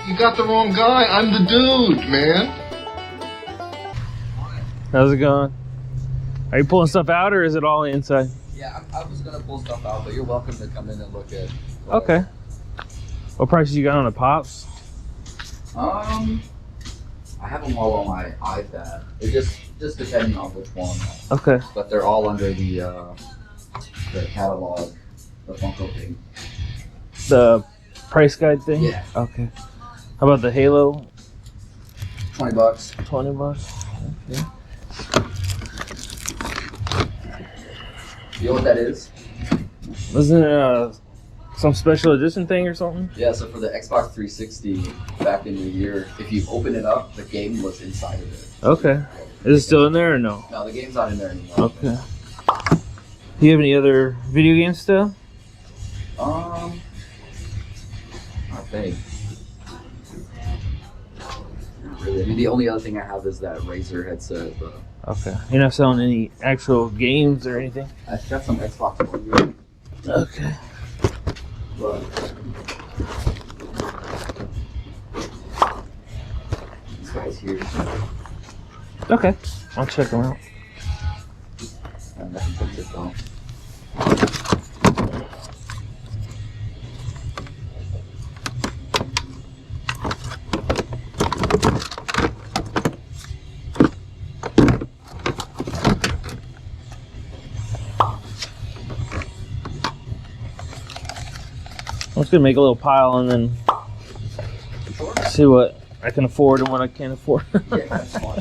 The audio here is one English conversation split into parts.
You got the wrong guy. I'm the dude, man. How's it going? Are you pulling stuff out or is it all inside? Yeah, I was gonna pull stuff out, but you're welcome to come in and look at. Okay. What prices you got on the pops? I have them all on my iPad. It just depending on which one. Okay. But they're all under the catalog, the Funko thing. The price guide thing? Yeah. Okay. How about the Halo? $20. $20. Okay. You know what that is? Wasn't it some special edition thing or something? Yeah, so for the Xbox 360 back in the year, if you open it up, the game was inside of it. Okay. Is it still in there or no? No, the game's not in there anymore. Okay. Do you have any other video game stuff? I think. Not really. I mean, the only other thing I have is that Razer headset, but Okay. You're not selling any actual games or anything? I've got some Xbox One here, Okay. but these guys here, Okay. I'll check them out. and nothing puts it down. I'm just gonna make a little pile and then see what I can afford and what I can't afford. Yeah, that's fine.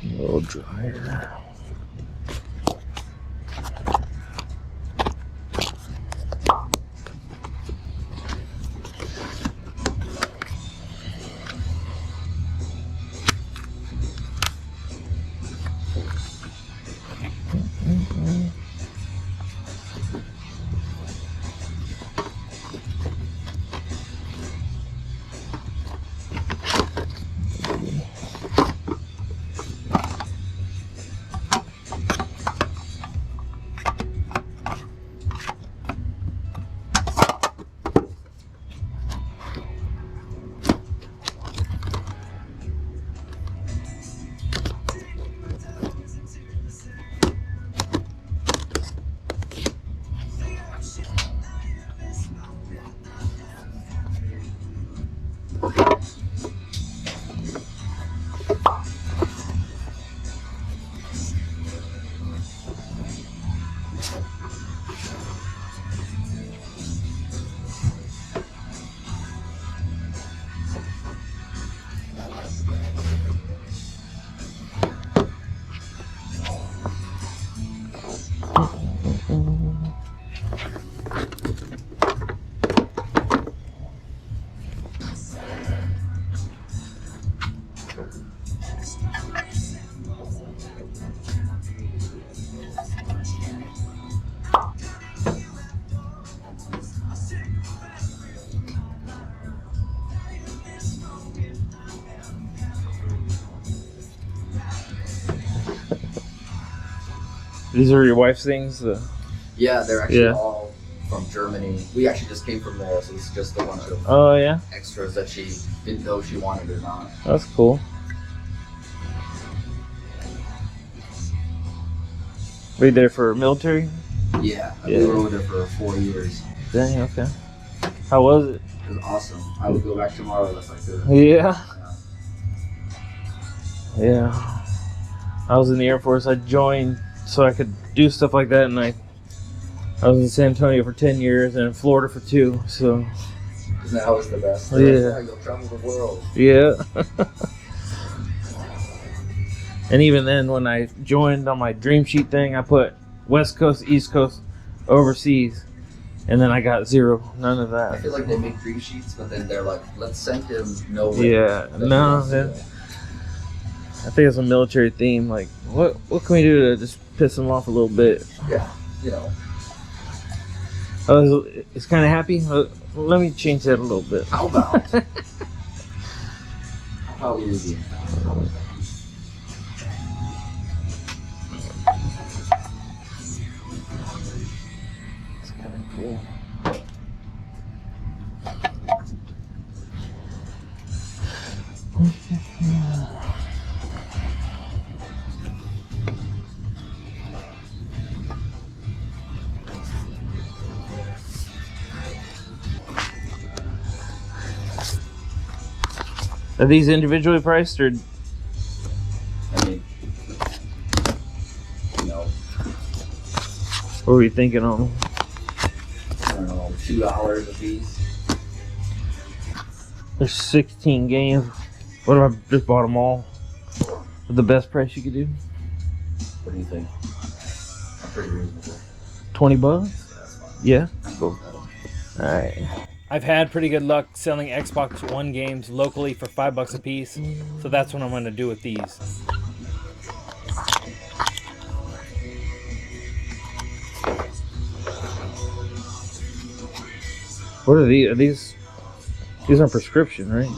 A little dryer. These are your wife's things? Yeah, they're actually Yeah. all from Germany. We actually just came from there, so it's just a bunch of Oh, yeah? extras that she didn't know she wanted or not. That's cool. Were you there for military? Yeah, Yeah. we were over there for 4 years. Dang, okay. How was it? It was awesome. I would go back tomorrow if I could. Yeah. Yeah. I was in the Air Force. I joined so I could do stuff like that, and I was in San Antonio for 10 years and in Florida for 2, so Isn't that always the best? Yeah. You'll travel the world. yeah. And even then, when I joined on my Dream Sheet thing, I put West Coast, East Coast, overseas, and then I got 0, none of I that. feel like they make dream sheets, but then they're like, let's send him nowhere. Yeah, That he no, wants to that- go. I think it's a military theme. Like, what can we do to just piss them off a little bit? Yeah, you know. Oh, it's kind of happy. Let me change that a little bit. How about? Probably be. It's kind of cool. Are these individually priced, or I mean, you know, what were you thinking on them? I don't know, $2 a piece. There's 16 games. What if I just bought them all for the best price you could do? What do you think? I'm pretty reasonable. 20 bucks? That's fine. Yeah. Cool. All right. I've had pretty good luck selling Xbox One games locally for $5 a piece, so that's what I'm going to do with these. What are these? These aren't prescription, right?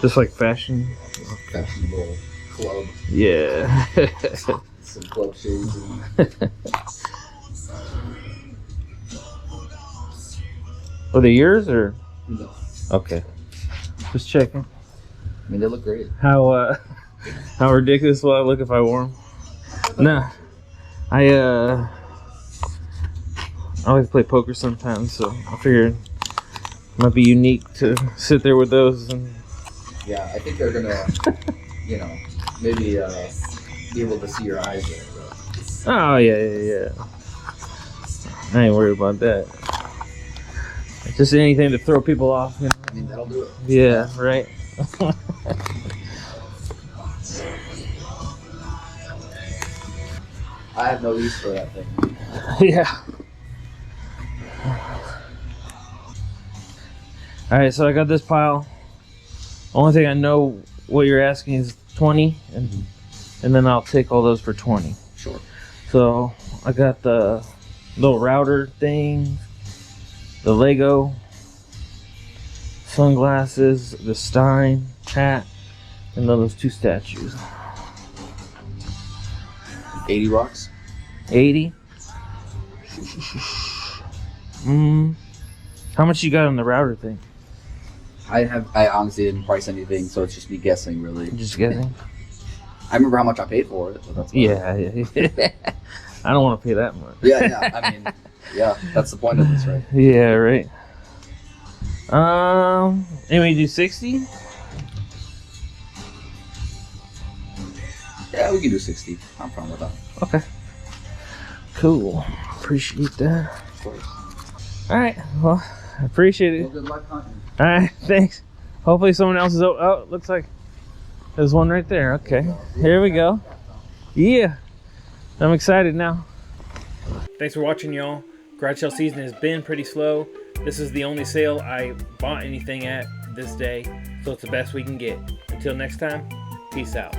Just like fashion. Fashionable club. Yeah. Some club shades. Are they yours or? No. Okay. Just checking. I mean, they look great. How ridiculous will I look if I wore them? Nah. I always play poker sometimes, so I figured it might be unique to sit there with those. And Yeah, I think they're gonna, you know, maybe be able to see your eyes there. But oh yeah. I ain't worried about that. Just anything to throw people off, you know? I mean, that'll do it. Yeah, right. I have no use for that thing. Yeah. All right, so I got this pile. Only thing I know what you're asking is 20, and then I'll take all those for 20. Sure. So I got the little router thing, the Lego, sunglasses, the Stein hat, and then those two statues. 80 bucks. 80. How much you got on the router thing? I honestly didn't price anything, so it's just me guessing, really. Just guessing. I remember how much I paid for it. So that's Yeah. I don't want to pay that much. Yeah. I mean, yeah, that's the point of this, right? Yeah, right. Anyway, do 60? Yeah, we can do 60. I'm fine with that. Okay. Cool. Appreciate that. Of course. All right. Well, I appreciate it. Well, good luck hunting. All right. Thanks. Hopefully someone else is. Oh, looks like there's one right there. Okay. Here we go. Yeah. I'm excited now. Thanks for watching, y'all. Garage sale season has been pretty slow. This is the only sale I bought anything at this day, so it's the best we can get. Until next time, peace out.